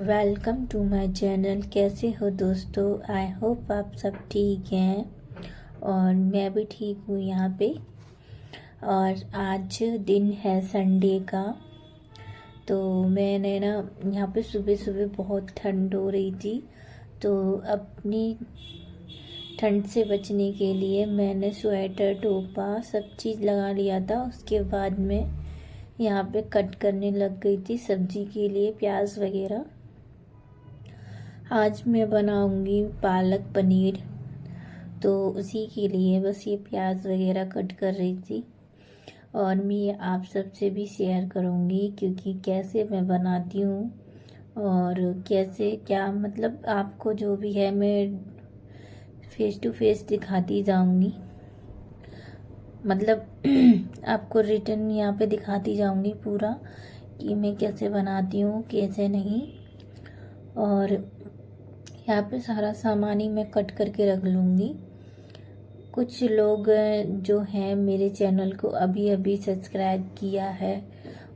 Welcome to my channel. कैसे हो दोस्तों? आई होप आप सब ठीक हैं और मैं भी ठीक हूँ यहाँ पे। और आज दिन है संडे का, तो मैंने ना यहाँ पे सुबह सुबह बहुत ठंड हो रही थी, तो अपनी ठंड से बचने के लिए मैंने स्वेटर, टोपा सब चीज़ लगा लिया था। उसके बाद में यहाँ पे कट करने लग गई थी सब्जी के लिए, प्याज वगैरह। आज मैं बनाऊंगी पालक पनीर, तो उसी के लिए बस ये प्याज वगैरह कट कर रही थी। और मैं आप सबसे भी शेयर करूंगी क्योंकि कैसे मैं बनाती हूँ और कैसे क्या मतलब आपको जो भी है मैं फेस टू फेस दिखाती जाऊंगी। मतलब आपको रिटर्न यहाँ पे दिखाती जाऊंगी पूरा कि मैं कैसे बनाती हूँ कैसे नहीं। और यहाँ पे सारा सामान ही मैं कट करके रख लूँगी। कुछ लोग जो हैं मेरे चैनल को अभी अभी सब्सक्राइब किया है,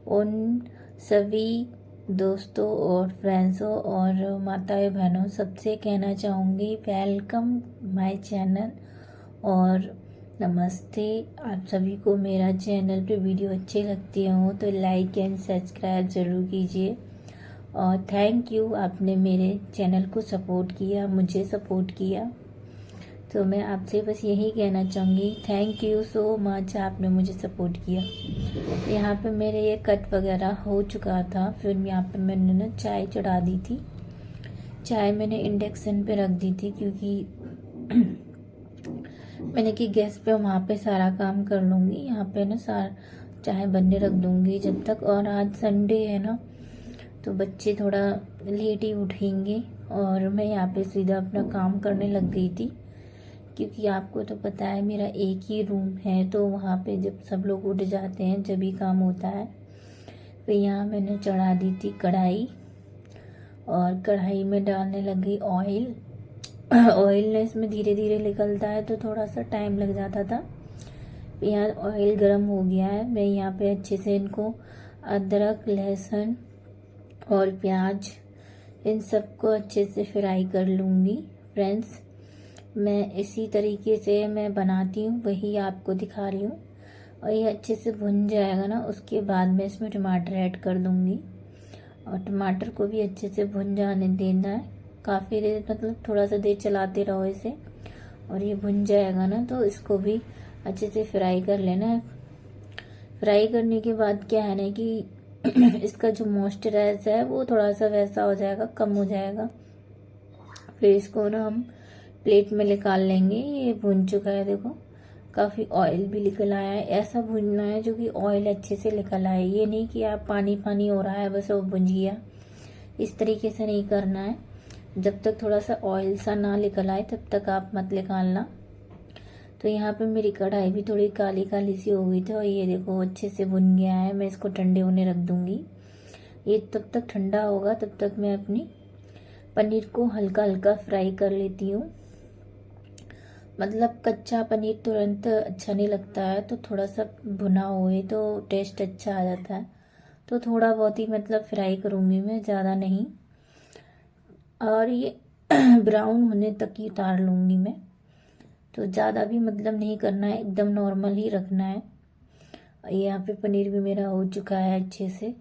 उन सभी दोस्तों और फ्रेंड्सों और माताएं बहनों सबसे कहना चाहूँगी वेलकम माय चैनल और नमस्ते। आप सभी को मेरा चैनल पे वीडियो अच्छे लगते हो तो लाइक एंड सब्सक्राइब ज़रूर कीजिए। और थैंक यू, आपने मेरे चैनल को सपोर्ट किया, मुझे सपोर्ट किया, तो मैं आपसे बस यही कहना चाहूँगी थैंक यू सो मच, आपने मुझे सपोर्ट किया। यहाँ पे मेरे ये कट वगैरह हो चुका था, फिर यहाँ पे मैंने ना चाय चढ़ा दी थी। चाय मैंने इंडक्शन पे रख दी थी क्योंकि मैंने कि गैस पे वहाँ पे सारा काम कर लूँगी, यहाँ पे ना सारा चाय बनने रख दूँगी जब तक। और आज संडे है ना, तो बच्चे थोड़ा लेट ही उठेंगे और मैं यहाँ पे सीधा अपना काम करने लग गई थी क्योंकि आपको तो पता है मेरा एक ही रूम है, तो वहाँ पे जब सब लोग उठ जाते हैं जब ही काम होता है। तो यहाँ मैंने चढ़ा दी थी कढ़ाई और कढ़ाई में डालने लग गई ऑयल। ऑयल ने इसमें धीरे धीरे निकलता है तो थोड़ा सा टाइम लग जाता था। यहाँ ऑयल गर्म हो गया है, मैं यहाँ पे अच्छे से इनको अदरक, लहसुन और प्याज इन सबको अच्छे से फ्राई कर लूँगी। फ्रेंड्स, मैं इसी तरीके से मैं बनाती हूँ, वही आपको दिखा रही हूँ। और ये अच्छे से भुन जाएगा ना, उसके बाद मैं इसमें टमाटर ऐड कर दूँगी और टमाटर को भी अच्छे से भुन जाने देना है काफ़ी देर, मतलब थोड़ा सा देर चलाते रहो इसे। और ये भुन जाएगा ना तो इसको भी अच्छे से फ्राई कर लेना है। फ्राई करने के बाद क्या है ना कि इसका जो मॉइस्चराइज है वो थोड़ा सा वैसा हो जाएगा, कम हो जाएगा। फिर इसको ना हम प्लेट में निकाल लेंगे। ये भुन चुका है, देखो काफ़ी ऑयल भी निकल आया है। ऐसा भुनना है जो कि ऑयल अच्छे से निकल आए, ये नहीं कि आप पानी पानी हो रहा है बस वो भुन गया, इस तरीके से नहीं करना है। जब तक थोड़ा सा ऑयल सा ना निकल आए तब तक आप मत निकालना। तो यहाँ पे मेरी कढ़ाई भी थोड़ी काली काली सी हो गई थी और ये देखो अच्छे से भुन गया है। मैं इसको ठंडे होने रख दूँगी। ये तब तक ठंडा होगा तब तक मैं अपनी पनीर को हल्का हल्का फ्राई कर लेती हूँ। मतलब कच्चा पनीर तुरंत अच्छा नहीं लगता है, तो थोड़ा सा भुना हुए तो टेस्ट अच्छा आ जाता है। तो थोड़ा बहुत ही मतलब फ्राई करूँगी मैं, ज़्यादा नहीं। और ये ब्राउन होने तक ही उतार लूँगी मैं, तो ज़्यादा भी मतलब नहीं करना है, एकदम नॉर्मल ही रखना है। यहाँ पे पनीर भी मेरा हो चुका है अच्छे से।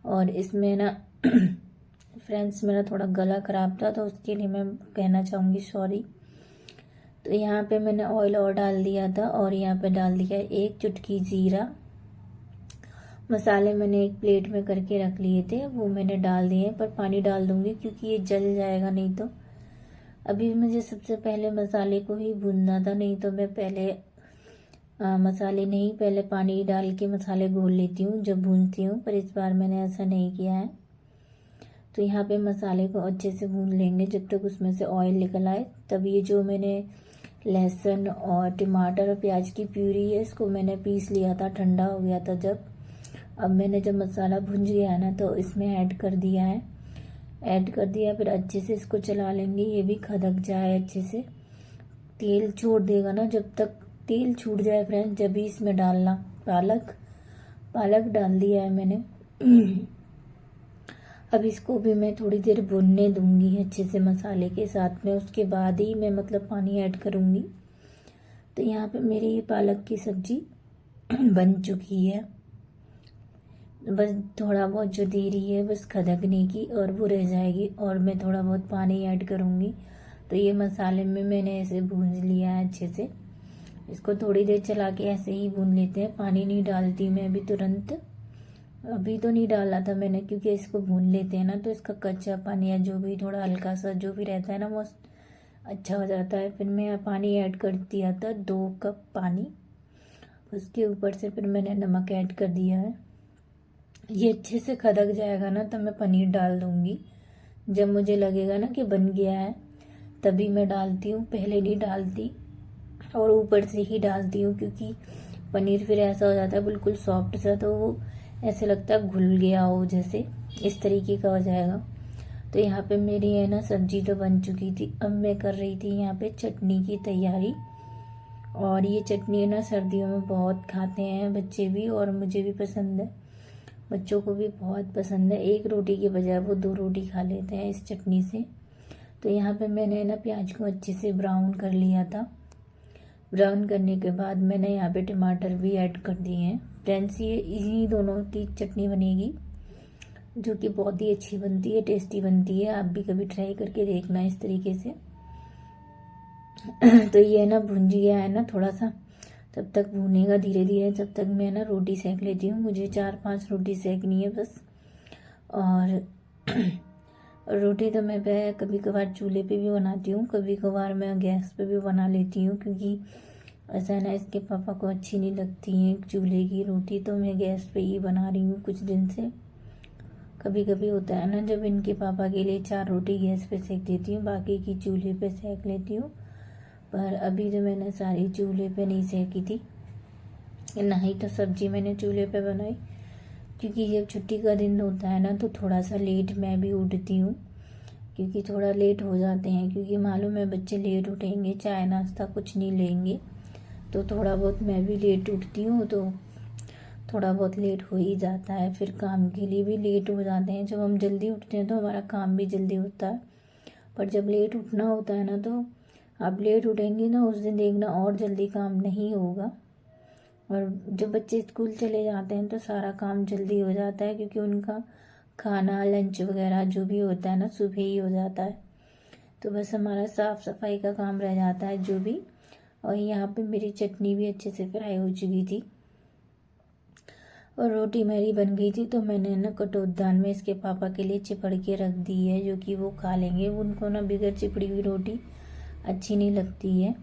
और इसमें ना फ्रेंड्स मेरा थोड़ा गला ख़राब था तो उसके लिए मैं कहना चाहूँगी सॉरी। तो यहाँ पे मैंने ऑयल और डाल दिया था और यहाँ पे डाल दिया 1 चुटकी जीरा। मसाले मैंने एक प्लेट में करके रख लिए थे, वो मैंने डाल दिए, पर पानी डाल दूँगी क्योंकि ये जल जाएगा नहीं तो। अभी मुझे सबसे पहले मसाले को ही भूनना था, नहीं तो मैं पहले मसाले नहीं, पहले पानी डाल के मसाले घोल लेती हूँ जब भूनती हूँ, पर इस बार मैंने ऐसा नहीं किया है। तो यहाँ पे मसाले को अच्छे से भून लेंगे जब तक उसमें से ऑयल निकल आए। तब ये जो मैंने लहसुन और टमाटर और प्याज की प्यूरी है इसको मैंने पीस लिया था, ठंडा हो गया था जब। अब मैंने जब मसाला भुन गया है ना तो इसमें ऐड कर दिया है, फिर अच्छे से इसको चला लेंगे, ये भी खदक जाए अच्छे से। तेल छोड़ देगा ना, जब तक तेल छूट जाए फ्रेंड्स जब भी इसमें डालना। पालक डाल दिया है मैंने। अब इसको भी मैं थोड़ी देर भुनने दूंगी अच्छे से मसाले के साथ में, उसके बाद ही मैं मतलब पानी ऐड करूंगी। तो यहाँ पे मेरी ये पालक की सब्जी बन चुकी है। बस थोड़ा बहुत जो देरी है बस खदकने की और वो रह जाएगी, और मैं थोड़ा बहुत पानी ऐड करूँगी। तो ये मसाले में मैंने ऐसे भून लिया है अच्छे से। इसको थोड़ी देर चला के ऐसे ही भून लेते हैं, पानी नहीं डालती मैं अभी तुरंत। अभी तो नहीं डाला था मैंने, क्योंकि इसको भून लेते हैं ना तो इसका कच्चा पानी या जो भी थोड़ा हल्का सा जो भी रहता है ना वो अच्छा हो जाता है। फिर मैं पानी ऐड कर दिया था 2 कप पानी, उसके ऊपर से फिर मैंने नमक ऐड कर दिया है। ये अच्छे से खदक जाएगा ना तब मैं पनीर डाल दूँगी। जब मुझे लगेगा ना कि बन गया है तभी मैं डालती हूँ, पहले नहीं डालती और ऊपर से ही डालती हूँ, क्योंकि पनीर फिर ऐसा हो जाता है बिल्कुल सॉफ्ट सा, तो वो ऐसे लगता है घुल गया हो जैसे, इस तरीके का हो जाएगा। तो यहाँ पे मेरी है ना सब्जी तो बन चुकी थी। अब मैं कर रही थी यहाँ पे चटनी की तैयारी। और ये चटनी है ना सर्दियों में बहुत खाते हैं बच्चे भी, और मुझे भी पसंद है, बच्चों को भी बहुत पसंद है। 1 रोटी के बजाय वो 2 रोटी खा लेते हैं इस चटनी से। तो यहाँ पे मैंने ना प्याज को अच्छे से ब्राउन कर लिया था। ब्राउन करने के बाद मैंने यहाँ पे टमाटर भी ऐड कर दिए हैं। फ्रेंड्स ये इन्हीं दोनों की चटनी बनेगी जो कि बहुत ही अच्छी बनती है, टेस्टी बनती है। आप भी कभी ट्राई करके देखना इस तरीके से। तो ये ना भुन गया है ना थोड़ा सा, तब तक भूनेगा धीरे धीरे। तब तक मैं ना रोटी सेक लेती हूँ, मुझे 4-5 रोटी सेकनी है बस। और रोटी तो मैं कभी कभार चूल्हे पे भी बनाती हूँ, कभी कभार मैं गैस पे भी बना लेती हूँ, क्योंकि ऐसा है ना इसके पापा को अच्छी नहीं लगती है चूल्हे की रोटी, तो मैं गैस पे ही बना रही हूँ कुछ दिन से। कभी कभी होता है ना जब इनके पापा के लिए 4 रोटी गैस पे सेक देती हूँ, बाकी की चूल्हे पे सेक लेती हूँ। पर अभी तो मैंने सारी चूल्हे पे नहीं सेकी थी, ना ही तो सब्जी मैंने चूल्हे पे बनाई, क्योंकि जब छुट्टी का दिन होता है ना तो थोड़ा सा लेट मैं भी उठती हूँ, क्योंकि थोड़ा लेट हो जाते हैं, क्योंकि मालूम है बच्चे लेट उठेंगे, चाय नाश्ता कुछ नहीं लेंगे, तो थोड़ा बहुत मैं भी लेट उठती हूँ, तो थोड़ा बहुत लेट हो ही जाता है। फिर काम के लिए भी लेट हो जाते हैं। जब हम जल्दी उठते हैं तो हमारा काम भी जल्दी होता है, पर जब लेट उठना होता है ना तो आप लेट उठेंगे ना उस दिन देखना और जल्दी काम नहीं होगा। और जब बच्चे स्कूल चले जाते हैं तो सारा काम जल्दी हो जाता है, क्योंकि उनका खाना लंच वगैरह जो भी होता है ना सुबह ही हो जाता है। तो बस हमारा साफ़ सफाई का काम रह जाता है जो भी। और यहाँ पे मेरी चटनी भी अच्छे से फ्राई हो चुकी थी और रोटी मेरी बन गई थी। तो मैंने ना कटोरदान में इसके पापा के लिए चिपड़ के रख दी है, जो कि वो खा लेंगे। उनको ना बगैर चिपड़ी हुई रोटी अच्छी नहीं लगती है,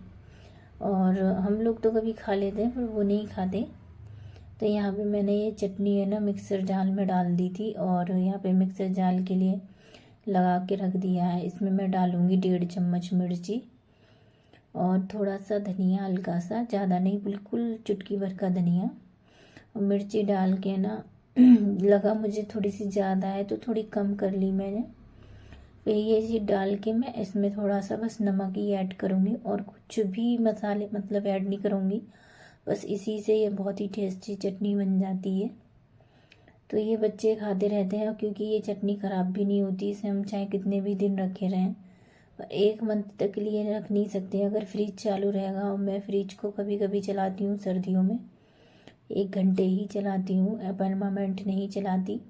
और हम लोग तो कभी खा लेते हैं पर वो नहीं खाते। तो यहाँ पे मैंने ये चटनी है ना मिक्सर जाल में डाल दी थी, और यहाँ पे मिक्सर जाल के लिए लगा के रख दिया है। इसमें मैं डालूँगी 1.5 चम्मच मिर्ची और थोड़ा सा धनिया, हल्का सा, ज़्यादा नहीं, बिल्कुल चुटकी भर का धनिया। और मिर्ची डाल के ना लगा मुझे थोड़ी सी ज़्यादा है तो थोड़ी कम कर ली मैंने। फिर ये चीज़ डाल के मैं इसमें थोड़ा सा बस नमक ही ऐड करूँगी, और कुछ भी मसाले मतलब ऐड नहीं करूँगी। बस इसी से ये बहुत ही टेस्टी चटनी बन जाती है। तो ये बच्चे खाते रहते हैं, क्योंकि ये चटनी ख़राब भी नहीं होती। इसे हम चाहे कितने भी दिन रखे रहें, पर 1 मंथ तक के लिए रख नहीं सकते अगर फ्रिज चालू रहेगा। और मैं फ्रिज को कभी कभी चलाती हूँ सर्दियों में, 1 घंटे ही चलाती हूँ, परमानेंट नहीं चलाती।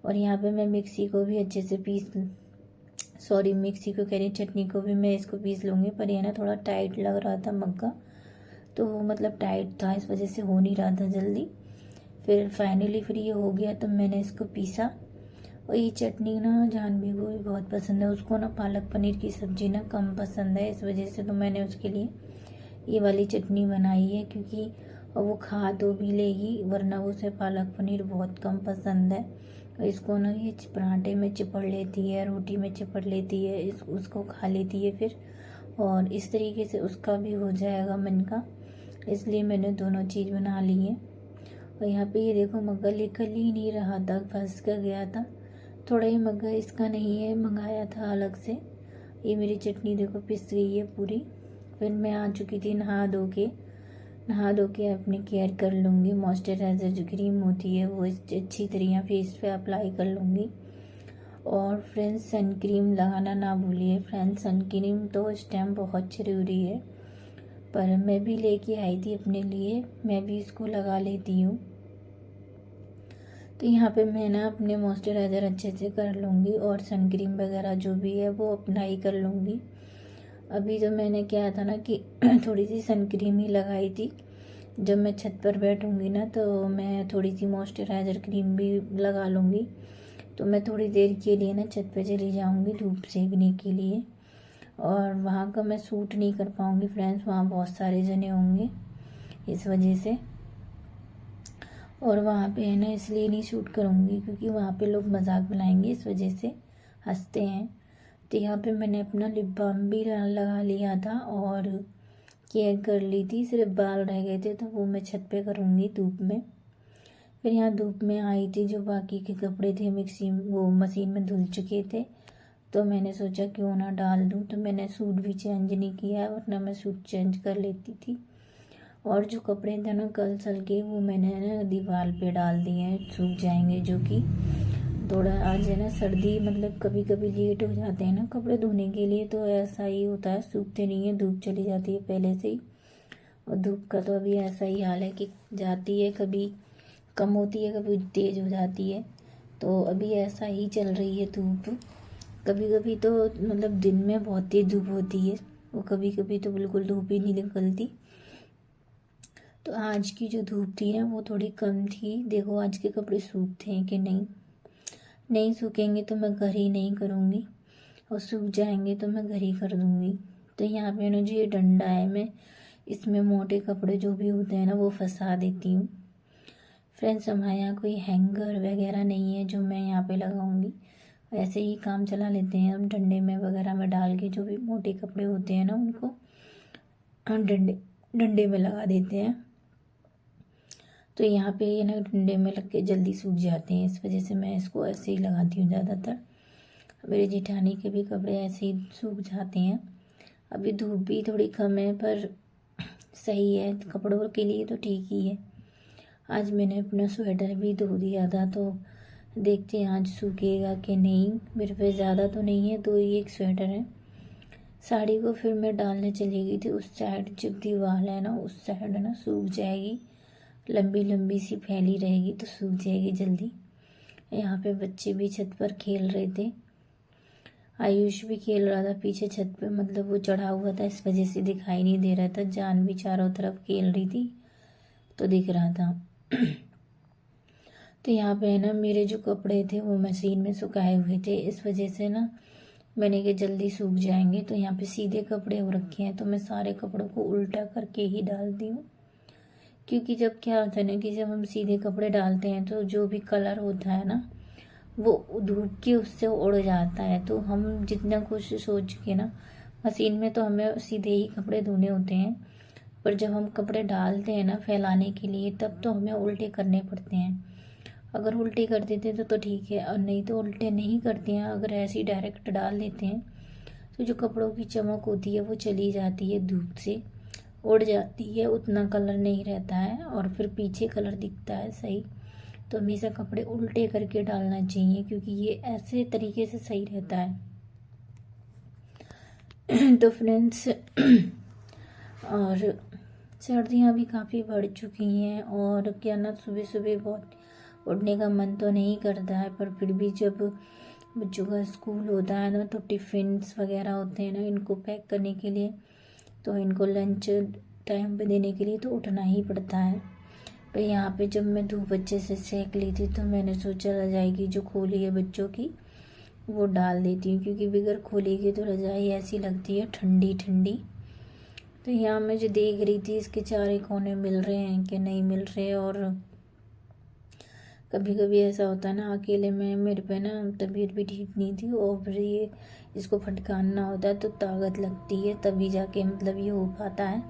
और यहाँ पे मैं मिक्सी को भी अच्छे से मिक्सी को कह रही, चटनी को भी मैं इसको पीस लूँगी। पर ये ना थोड़ा टाइट लग रहा था मग्गा, तो मतलब टाइट था, इस वजह से हो नहीं रहा था जल्दी। फिर फाइनली फिर ये हो गया तो मैंने इसको पीसा। और ये चटनी ना जानवी को भी बहुत पसंद है, उसको ना पालक पनीर की सब्ज़ी ना कम पसंद है, इस वजह से तो मैंने उसके लिए ये वाली चटनी बनाई है, क्योंकि वो खा तो भी लेगी, वरना उसे पालक पनीर बहुत कम पसंद है। इसको ना ये पराठे में चिपड़ लेती है, रोटी में चिपड़ लेती है, उसको खा लेती है फिर, और इस तरीके से उसका भी हो जाएगा मन का, इसलिए मैंने दोनों चीज़ बना ली है। और यहाँ पे ये देखो मग्गा निकल ही नहीं रहा था, फंस कर गया था। थोड़ा ही मग्गा इसका नहीं है, मंगाया था अलग से। ये मेरी चटनी देखो पिस गई है पूरी। फिर मैं आ चुकी थी नहा धो के अपनी केयर कर लूँगी। मॉइस्चराइज़र जो क्रीम होती है वो अच्छी तरह फेस पे अप्लाई कर लूँगी। और फ्रेंड्स सन क्रीम लगाना ना भूलिए। फ्रेंड्स सन क्रीम तो इस टाइम बहुत ज़रूरी है, पर मैं भी लेके आई थी अपने लिए, मैं भी इसको लगा लेती हूँ। तो यहाँ पे मैं ना अपने मॉइस्चराइज़र अच्छे से कर लूँगी और सन क्रीम वगैरह जो भी है वो अप्लाई कर लूँगी। अभी तो मैंने क्या था ना कि थोड़ी सी सन क्रीम ही लगाई थी। जब मैं छत पर बैठूँगी ना तो मैं थोड़ी सी मॉइस्चराइज़र क्रीम भी लगा लूँगी। तो मैं थोड़ी देर के लिए ना छत पे चली जाऊँगी धूप सेकने के लिए, और वहाँ का मैं शूट नहीं कर पाऊँगी फ्रेंड्स, वहाँ बहुत सारे जने होंगे इस वजह से। और वहाँ पे है ना इसलिए नहीं शूट करूँगी क्योंकि वहाँ पे लोग मजाक बनाएंगे, इस वजह से हंसते हैं। तो यहाँ पे मैंने अपना लिप बाम भी लगा लिया था और केयर कर ली थी, सिर्फ बाल रह गए थे तो वो मैं छत पे करूँगी धूप में। फिर यहाँ धूप में आई थी, जो बाकी के कपड़े थे वो मशीन में धुल चुके थे, तो मैंने सोचा क्यों ना डाल दूँ। तो मैंने सूट भी चेंज नहीं किया, वरना मैं सूट चेंज कर लेती थी। और जो कपड़े थे ना कल सल के वो मैंने ना दीवार पे डाल दिए हैं, सूख जाएंगे। जो कि थोड़ा आज है ना सर्दी, मतलब कभी कभी लेट हो जाते हैं ना कपड़े धोने के लिए, तो ऐसा ही होता है, सूखते नहीं है, धूप चली जाती है पहले से ही। और धूप का तो अभी ऐसा ही हाल है कि जाती है, कभी कम होती है कभी तेज़ हो जाती है, तो अभी ऐसा ही चल रही है धूप। कभी कभी तो मतलब दिन में बहुत तेज धूप होती है, वो कभी कभी तो बिल्कुल धूप ही नहीं निकलती। तो आज की जो धूप थी ना वो थोड़ी कम थी। देखो आज के कपड़े सूखते हैं कि नहीं सूखेंगे तो मैं घर ही नहीं करूँगी, और सूख जाएंगे तो मैं घर ही कर दूँगी। तो यहाँ पे ना जो ये डंडा है, मैं इसमें मोटे कपड़े जो भी होते हैं ना वो फंसा देती हूँ। फ्रेंड्स हमारे यहाँ कोई हैंगर वगैरह नहीं है जो मैं यहाँ पे लगाऊंगी, ऐसे ही काम चला लेते हैं हम, डंडे में वगैरह में डाल के जो भी मोटे कपड़े होते हैं ना उनको हम डंडे में लगा देते हैं। तो यहाँ पे ये ना डंडे में लग के जल्दी सूख जाते हैं, इस वजह से मैं इसको ऐसे ही लगाती हूँ ज़्यादातर। मेरे जेठानी के भी कपड़े ऐसे ही सूख जाते हैं। अभी धूप भी थोड़ी कम है पर सही है, कपड़ों के लिए तो ठीक ही है। आज मैंने अपना स्वेटर भी धो दिया था, तो देखते हैं आज सूखेगा कि नहीं। मेरे पे ज़्यादा तो नहीं है, तो ही एक स्वेटर है। साड़ी को फिर मैं डालने चली गई थी उस साइड, जब दीवार है ना उस साइड ना सूख जाएगी, लंबी लंबी सी फैली रहेगी तो सूख जाएगी जल्दी। यहाँ पे बच्चे भी छत पर खेल रहे थे, आयुष भी खेल रहा था पीछे छत पे, मतलब वो चढ़ा हुआ था इस वजह से दिखाई नहीं दे रहा था। जान भी चारों तरफ खेल रही थी तो दिख रहा था। तो यहाँ पे है ना मेरे जो कपड़े थे वो मशीन में सुखाए हुए थे, इस वजह से ना मैंने कि जल्दी सूख जाएंगे। तो यहाँ पे सीधे कपड़े हो रखे हैं, तो मैं सारे कपड़ों को उल्टा करके ही डालती हूँ, क्योंकि जब क्या होता है ना कि जब हम सीधे कपड़े डालते हैं तो जो भी कलर होता है ना वो धूप की उससे उड़ जाता है। तो हम जितना कोशिश हो चुके ना, मशीन में तो हमें सीधे ही कपड़े धोने होते हैं, पर जब हम कपड़े डालते हैं ना फैलाने के लिए, तब तो हमें उल्टे करने पड़ते हैं। अगर उल्टे कर देते तो ठीक है, और नहीं तो उल्टे नहीं करते हैं, अगर ऐसे ही डायरेक्ट डाल देते हैं तो जो कपड़ों की चमक होती है वो चली जाती है, धूप से उड़ जाती है, उतना कलर नहीं रहता है और फिर पीछे कलर दिखता है सही। तो हमेशा कपड़े उल्टे करके डालना चाहिए, क्योंकि ये ऐसे तरीके से सही रहता है। तो फ्रेंड्स और सर्दियाँ भी काफ़ी बढ़ चुकी हैं, और क्या ना सुबह सुबह बहुत उठने का मन तो नहीं करता है, पर फिर भी जब बच्चों का स्कूल होता है ना तो टिफ़िन्स वगैरह होते हैं ना इनको पैक करने के लिए, तो इनको लंच टाइम पे देने के लिए तो उठना ही पड़ता है। पर यहाँ पे जब मैं धूप अच्छे से सेक ली थी तो मैंने सोचा रजाई की जो खोली है बच्चों की वो डाल देती हूँ, क्योंकि बगैर खोली की तो रजाई ऐसी लगती है ठंडी ठंडी। तो यहाँ मैं जो देख रही थी इसके चारे कोने मिल रहे हैं कि नहीं मिल रहे, और कभी कभी ऐसा होता है ना अकेले में, मेरे पे ना तबीयत भी ठीक नहीं थी और फिर ये इसको फटकारना होता है तो ताकत लगती है, तभी जाके मतलब ये हो पाता है।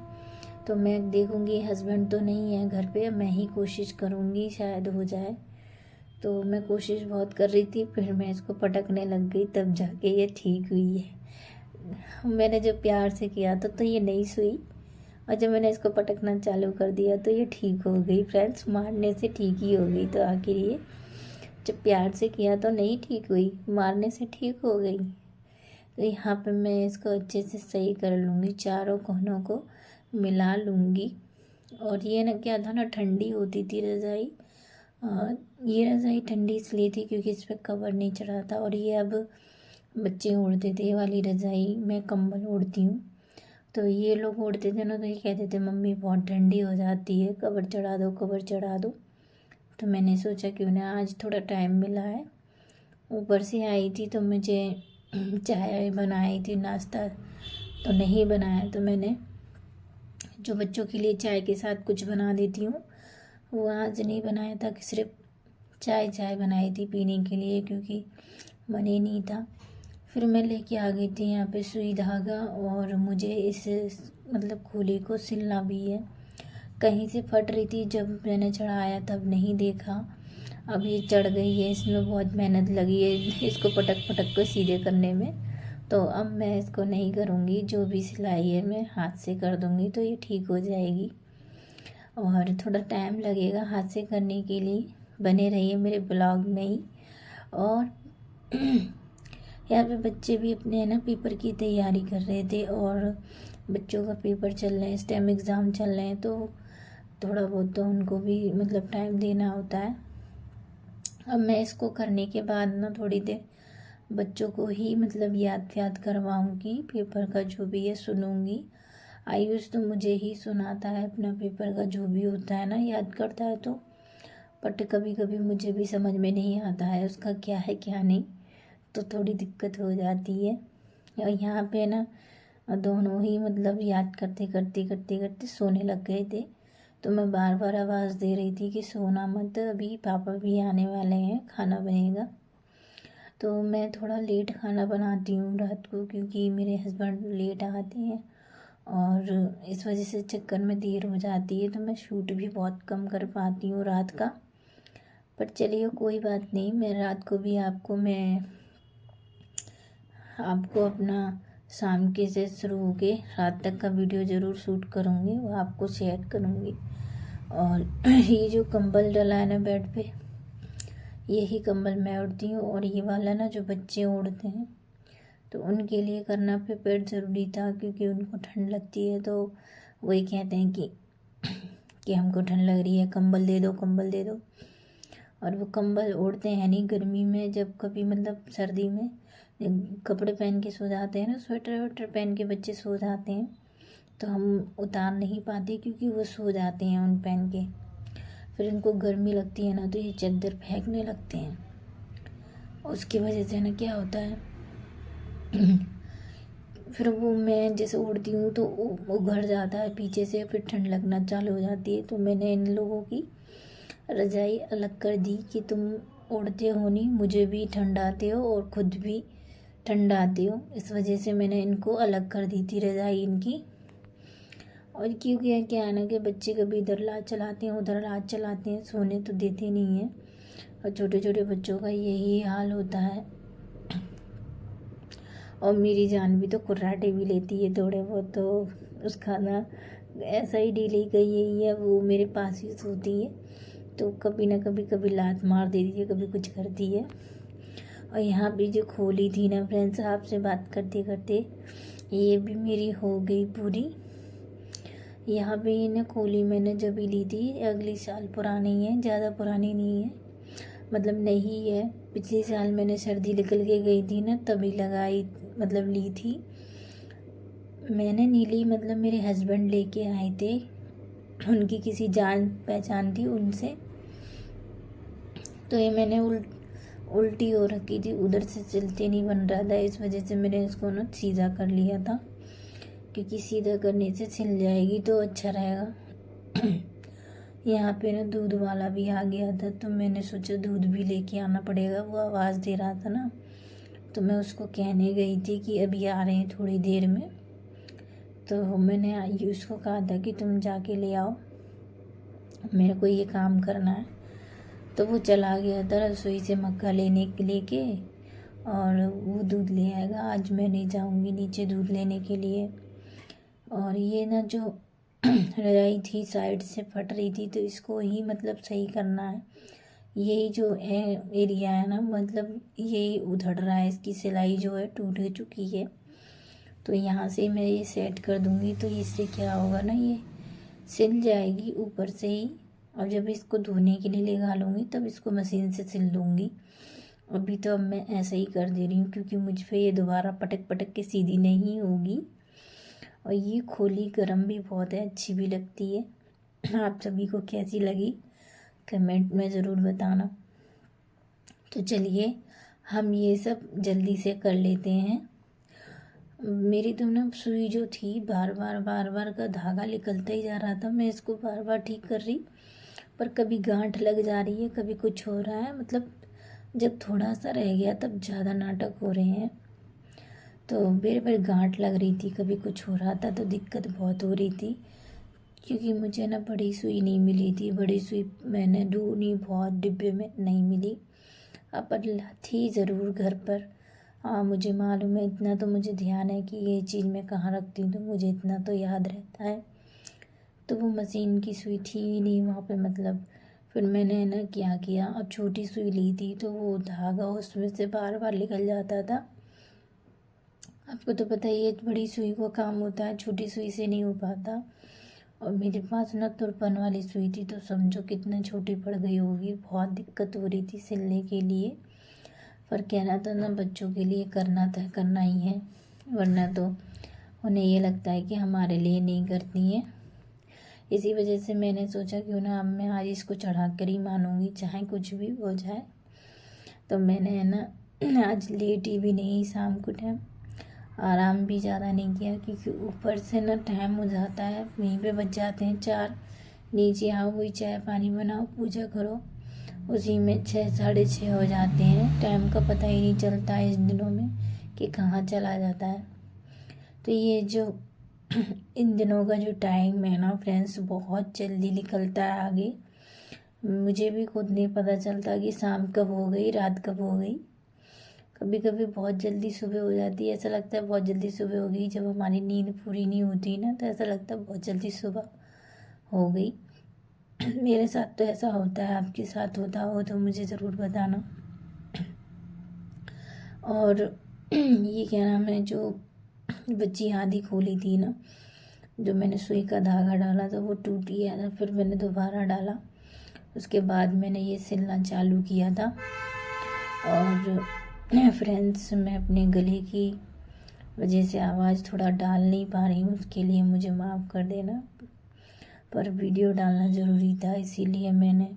तो मैं देखूँगी, हस्बैंड तो नहीं है घर पे, मैं ही कोशिश करूँगी शायद हो जाए। तो मैं कोशिश बहुत कर रही थी, फिर मैं इसको पटकने लग गई, तब जाके ये ठीक हुई है। मैंने जब प्यार से किया था तो ये नहीं सोई, और जब मैंने इसको पटकना चालू कर दिया तो ये ठीक हो गई। फ्रेंड्स मारने से ठीक ही हो गई, तो आखिर ये जब प्यार से किया तो नहीं ठीक हुई, मारने से ठीक हो गई। तो यहाँ पे मैं इसको अच्छे से सही कर लूँगी, चारों कोनों को मिला लूँगी। और ये ना क्या था ना, ठंडी होती थी रज़ाई। ये रज़ाई ठंडी इसलिए थी क्योंकि इस पर कवर नहीं चढ़ा था। और ये अब बच्चे ओढ़ते थे, ये वाली रज़ाई मैं कंबल ओढ़ती हूँ। तो ये लोग ओढ़ते थे ना, तो ये कहते थे मम्मी बहुत ठंडी हो जाती है, कवर चढ़ा दो, कवर चढ़ा दो। तो मैंने सोचा क्यों ना, आज थोड़ा टाइम मिला है, ऊपर से आई थी तो मुझे चाय बनाई थी, नाश्ता तो नहीं बनाया। तो मैंने जो बच्चों के लिए चाय के साथ कुछ बना देती हूँ, वो आज नहीं बनाया था, कि सिर्फ चाय बनाई थी पीने के लिए, क्योंकि मन ही नहीं था। फिर मैं लेके आ गई थी यहाँ पे सुई धागा, और मुझे इस मतलब खोली को सिलना भी है। कहीं से फट रही थी, जब मैंने चढ़ाया तब नहीं देखा, अब ये चढ़ गई है, इसमें बहुत मेहनत लगी है इसको पटक पटक को सीधे करने में। तो अब मैं इसको नहीं करूँगी, जो भी सिलाई है मैं हाथ से कर दूँगी, तो ये ठीक हो जाएगी। और थोड़ा टाइम लगेगा हाथ से करने के लिए, बने रहिए मेरे ब्लॉग में ही। और यहाँ पे बच्चे भी अपने ना पेपर की तैयारी कर रहे थे, और बच्चों का पेपर चल रहे हैं, स्टेम एग्ज़ाम चल रहे हैं, तो थोड़ा बहुत तो उनको भी मतलब टाइम देना होता है। अब मैं इसको करने के बाद ना थोड़ी देर बच्चों को ही मतलब याद करवाऊँगी, पेपर का जो भी है सुनूँगी। आयुष तो मुझे ही सुनाता है अपना पेपर का जो भी होता है ना, याद करता है तो, बट कभी कभी मुझे भी समझ में नहीं आता है उसका क्या है क्या नहीं, तो थोड़ी दिक्कत हो जाती है। और यहाँ पे ना दोनों ही मतलब याद करते सोने लग गए थे। तो मैं बार बार आवाज़ दे रही थी कि सोना मत, अभी पापा भी आने वाले हैं, खाना बनेगा। तो मैं थोड़ा लेट खाना बनाती हूँ रात को, क्योंकि मेरे हस्बैंड लेट आते हैं, और इस वजह से चक्कर में देर हो जाती है, तो मैं शूट भी बहुत कम कर पाती हूँ रात का। पर चलिए कोई बात नहीं, मैं रात को भी आपको अपना शाम के से शुरू होके रात तक का वीडियो ज़रूर शूट करूँगी, वो आपको शेयर करूँगी। और ये जो कंबल डला है ना बेड पे, यही कंबल मैं ओढ़ती हूँ। और ये वाला ना जो बच्चे ओढ़ते हैं, तो उनके लिए करना प्रिपेयर ज़रूरी था, क्योंकि उनको ठंड लगती है, तो वही कहते हैं कि हमको ठंड लग रही है, कंबल दे दो, कंबल दे दो। और वो कंबल ओढ़ते हैं नहीं गर्मी में, जब कभी मतलब सर्दी में कपड़े पहन के सो जाते हैं ना, स्वेटर वेटर पहन के बच्चे सो जाते हैं, तो हम उतार नहीं पाते, क्योंकि वो सो जाते हैं उन पहन के। फिर उनको गर्मी लगती है ना, तो ये चादर फेंकने लगते हैं। उसकी वजह से ना क्या होता है फिर वो मैं जैसे ओढ़ती हूँ तो वो उघड़ जाता है पीछे से, फिर ठंड लगना चालू हो जाती है। तो मैंने इन लोगों की रजाई अलग कर दी कि तुम ओढ़ते हो नहीं, मुझे भी ठंड आते हो और ख़ुद भी ठंड आती हो, इस वजह से मैंने इनको अलग कर दी थी रजाई इनकी। और क्योंकि क्या है ना कि बच्चे कभी इधर लात चलाते हैं, उधर लात चलाते हैं, सोने तो देते नहीं हैं, और छोटे छोटे बच्चों का यही हाल होता है। और मेरी जान भी तो कुर्राटे भी लेती है थोड़े बहुत, तो उसका ना ऐसा ही ढीली गई है, वो मेरे पास ही सोती है, तो कभी ना कभी लात मार देती है, कभी कुछ करती है। और यहाँ भी जो खोली थी ना फ्रेंड्स, आपसे बात करते करते ये भी मेरी हो गई पूरी। यहाँ पे ये ना खोली मैंने जब ही ली थी, अगली साल पुरानी है, ज़्यादा पुरानी नहीं है, मतलब नहीं है। पिछले साल मैंने सर्दी निकल के गई थी ना, तभी लगाई, मतलब ली थी मैंने नीली, मतलब मेरे हस्बैंड लेके आए थे, उनकी किसी जान पहचान थी उनसे। तो ये मैंने उल्टी हो रखी थी, उधर से चलते नहीं बन रहा था, इस वजह से मैंने इसको ना सीधा कर लिया था, क्योंकि सीधा करने से सिल जाएगी तो अच्छा रहेगा। यहाँ पे ना दूध वाला भी आ गया था, तो मैंने सोचा दूध भी लेके आना पड़ेगा, वो आवाज़ दे रहा था ना, तो मैं उसको कहने गई थी कि अभी आ रहे हैं थोड़ी देर में। तो मैंने आयुष को कहा था कि तुम जाके ले आओ, मेरे को ये काम करना है। तो वो चला गया था रसोई से मक्का लेके, और वो दूध ले आएगा। आज मैं नहीं जाऊँगी नीचे दूध लेने के लिए। और ये ना जो रजाई थी साइड से फट रही थी, तो इसको ही मतलब सही करना है, यही जो एरिया है ना, मतलब यही उधड़ रहा है, इसकी सिलाई जो है टूट चुकी है। तो यहाँ से मैं ये सेट कर दूँगी, तो इससे क्या होगा ना, ये सिल जाएगी ऊपर से ही। और जब इसको धोने के लिए लगा लूँगी तब इसको मशीन से सिल दूँगी। अभी तो अब मैं ऐसा ही कर दे रही हूँ, क्योंकि मुझ पे ये दोबारा पटक पटक के सीधी नहीं होगी। और ये खोली गर्म भी बहुत है, अच्छी भी लगती है। आप सभी को कैसी लगी कमेंट में ज़रूर बताना। तो चलिए हम ये सब जल्दी से कर लेते हैं। मेरी तो ना सुई जो थी बार बार का धागा निकलता ही जा रहा था। मैं इसको बार बार ठीक कर रही, पर कभी गांठ लग जा रही है, कभी कुछ हो रहा है। मतलब जब थोड़ा सा रह गया तब ज़्यादा नाटक हो रहे हैं। तो मेरे पर गांठ लग रही थी, कभी कुछ हो रहा था, तो दिक्कत बहुत हो रही थी। क्योंकि मुझे ना बड़ी सुई नहीं मिली थी, बड़ी सुई मैंने ढूंढी बहुत, डिब्बे में नहीं मिली। अब थी ज़रूर घर पर। मुझे मालूम है, इतना तो मुझे ध्यान है कि ये चीज़ मैं कहाँ रखती हूँ, तो मुझे इतना तो याद रहता है। तो वो मशीन की सुई थी ही नहीं वहाँ पे। मतलब फिर मैंने ना क्या किया, अब छोटी सुई ली थी तो वो धागा उसमें से बार बार निकल जाता था। आपको तो पता ही है, बड़ी सुई को काम होता है, छोटी सुई से नहीं हो पाता। और मेरे पास ना तुरपन वाली सुई थी, तो समझो कितना छोटी पड़ गई होगी। बहुत दिक्कत हो रही थी सिलने के लिए। पर कहना था ना, बच्चों के लिए करना था, करना ही है, वरना तो उन्हें ये लगता है कि हमारे लिए नहीं करती हैं। इसी वजह से मैंने सोचा क्यों ना अब मैं आज इसको चढ़ा कर ही मानूंगी, चाहे कुछ भी हो जाए। तो मैंने है ना आज लेटी भी नहीं, शाम को टाइम आराम भी ज़्यादा नहीं किया, क्योंकि ऊपर से ना टाइम हो जाता है, वहीं पे बच जाते हैं 4। नीचे आओ, वही चाय पानी बनाओ, पूजा करो, उसी में 6 साढ़े 6 हो जाते हैं। टाइम का पता ही नहीं चलता है इस दिनों में कि कहाँ चला जाता है। तो ये जो इन दिनों का जो टाइम है ना फ्रेंड्स, बहुत जल्दी निकलता है आगे। मुझे भी खुद नहीं पता चलता कि शाम कब हो गई, रात कब हो गई। कभी कभी बहुत जल्दी सुबह हो जाती है, ऐसा लगता है बहुत जल्दी सुबह हो गई। जब हमारी नींद पूरी नहीं होती ना, तो ऐसा लगता है बहुत जल्दी सुबह हो गई। मेरे साथ तो ऐसा होता है, आपके साथ होता हो तो मुझे ज़रूर बताना। और ये क्या नाम है, जो बच्ची आधी खोली थी ना, जो मैंने सुई का धागा डाला था वो टूट गया था, फिर मैंने दोबारा डाला। उसके बाद मैंने ये सिलना चालू किया था। और फ्रेंड्स, मैं अपने गले की वजह से आवाज़ थोड़ा डाल नहीं पा रही हूँ, उसके लिए मुझे माफ़ कर देना। पर वीडियो डालना ज़रूरी था, इसीलिए मैंने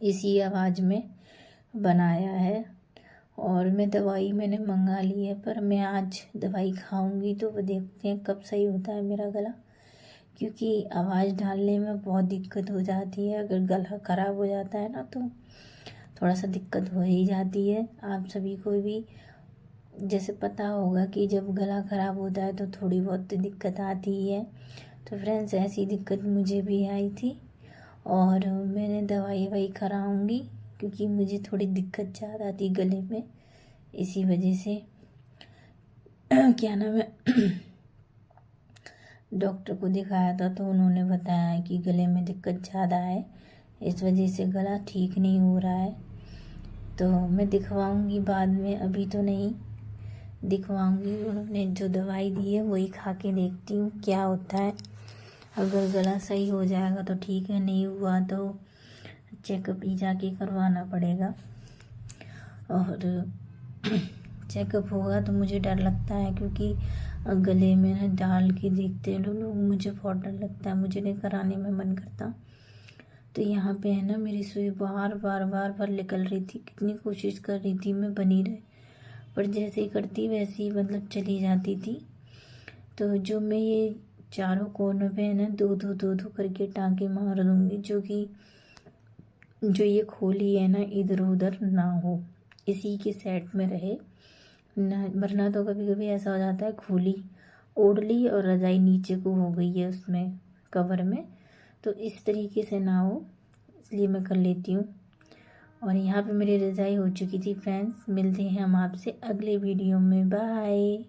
इसी आवाज़ में बनाया है। और मैं दवाई मैंने मंगा ली है, पर मैं आज दवाई खाऊंगी तो वो देखते हैं कब सही होता है मेरा गला। क्योंकि आवाज़ डालने में बहुत दिक्कत हो जाती है, अगर गला ख़राब हो जाता है ना तो थोड़ा सा दिक्कत हो ही जाती है। आप सभी को भी जैसे पता होगा कि जब गला ख़राब होता है तो थोड़ी बहुत दिक्कत आती ही है। तो फ्रेंड्स, ऐसी दिक्कत मुझे भी आई थी, और मैंने दवाई वही कराऊंगी, क्योंकि मुझे थोड़ी दिक्कत ज़्यादा थी गले में, इसी वजह से क्या नाम है डॉक्टर को दिखाया था, तो उन्होंने बताया कि गले में दिक्कत ज़्यादा है, इस वजह से गला ठीक नहीं हो रहा है। तो मैं दिखवाऊंगी बाद में, अभी तो नहीं दिखवाऊंगी। उन्होंने जो दवाई दी है वही खा के देखती हूँ क्या होता है। अगर गला सही हो जाएगा तो ठीक है, नहीं हुआ तो चेकअप ही जाके करवाना पड़ेगा। और चेकअप होगा तो मुझे डर लगता है, क्योंकि गले में ना डाल के देखते हैं लोग, मुझे बहुत डर लगता है, मुझे नहीं कराने में मन करता। तो यहाँ पे है ना, मेरी सुई बार बार निकल रही थी, कितनी कोशिश कर रही थी मैं बनी रहे, पर जैसे ही करती वैसे ही मतलब चली जाती थी। तो जो मैं ये चारों कोनों पे है ना दो करके टाँके मार दूँगी, जो ये खोली है ना इधर उधर ना हो, इसी के सेट में रहे ना। वरना तो कभी कभी ऐसा हो जाता है, खोली ओढ़ ली और रजाई नीचे को हो गई है उसमें कवर में, तो इस तरीके से ना हो, इसलिए मैं कर लेती हूँ। और यहाँ पे मेरी रजाई हो चुकी थी फ्रेंड्स। मिलते हैं हम आपसे अगले वीडियो में, बाय।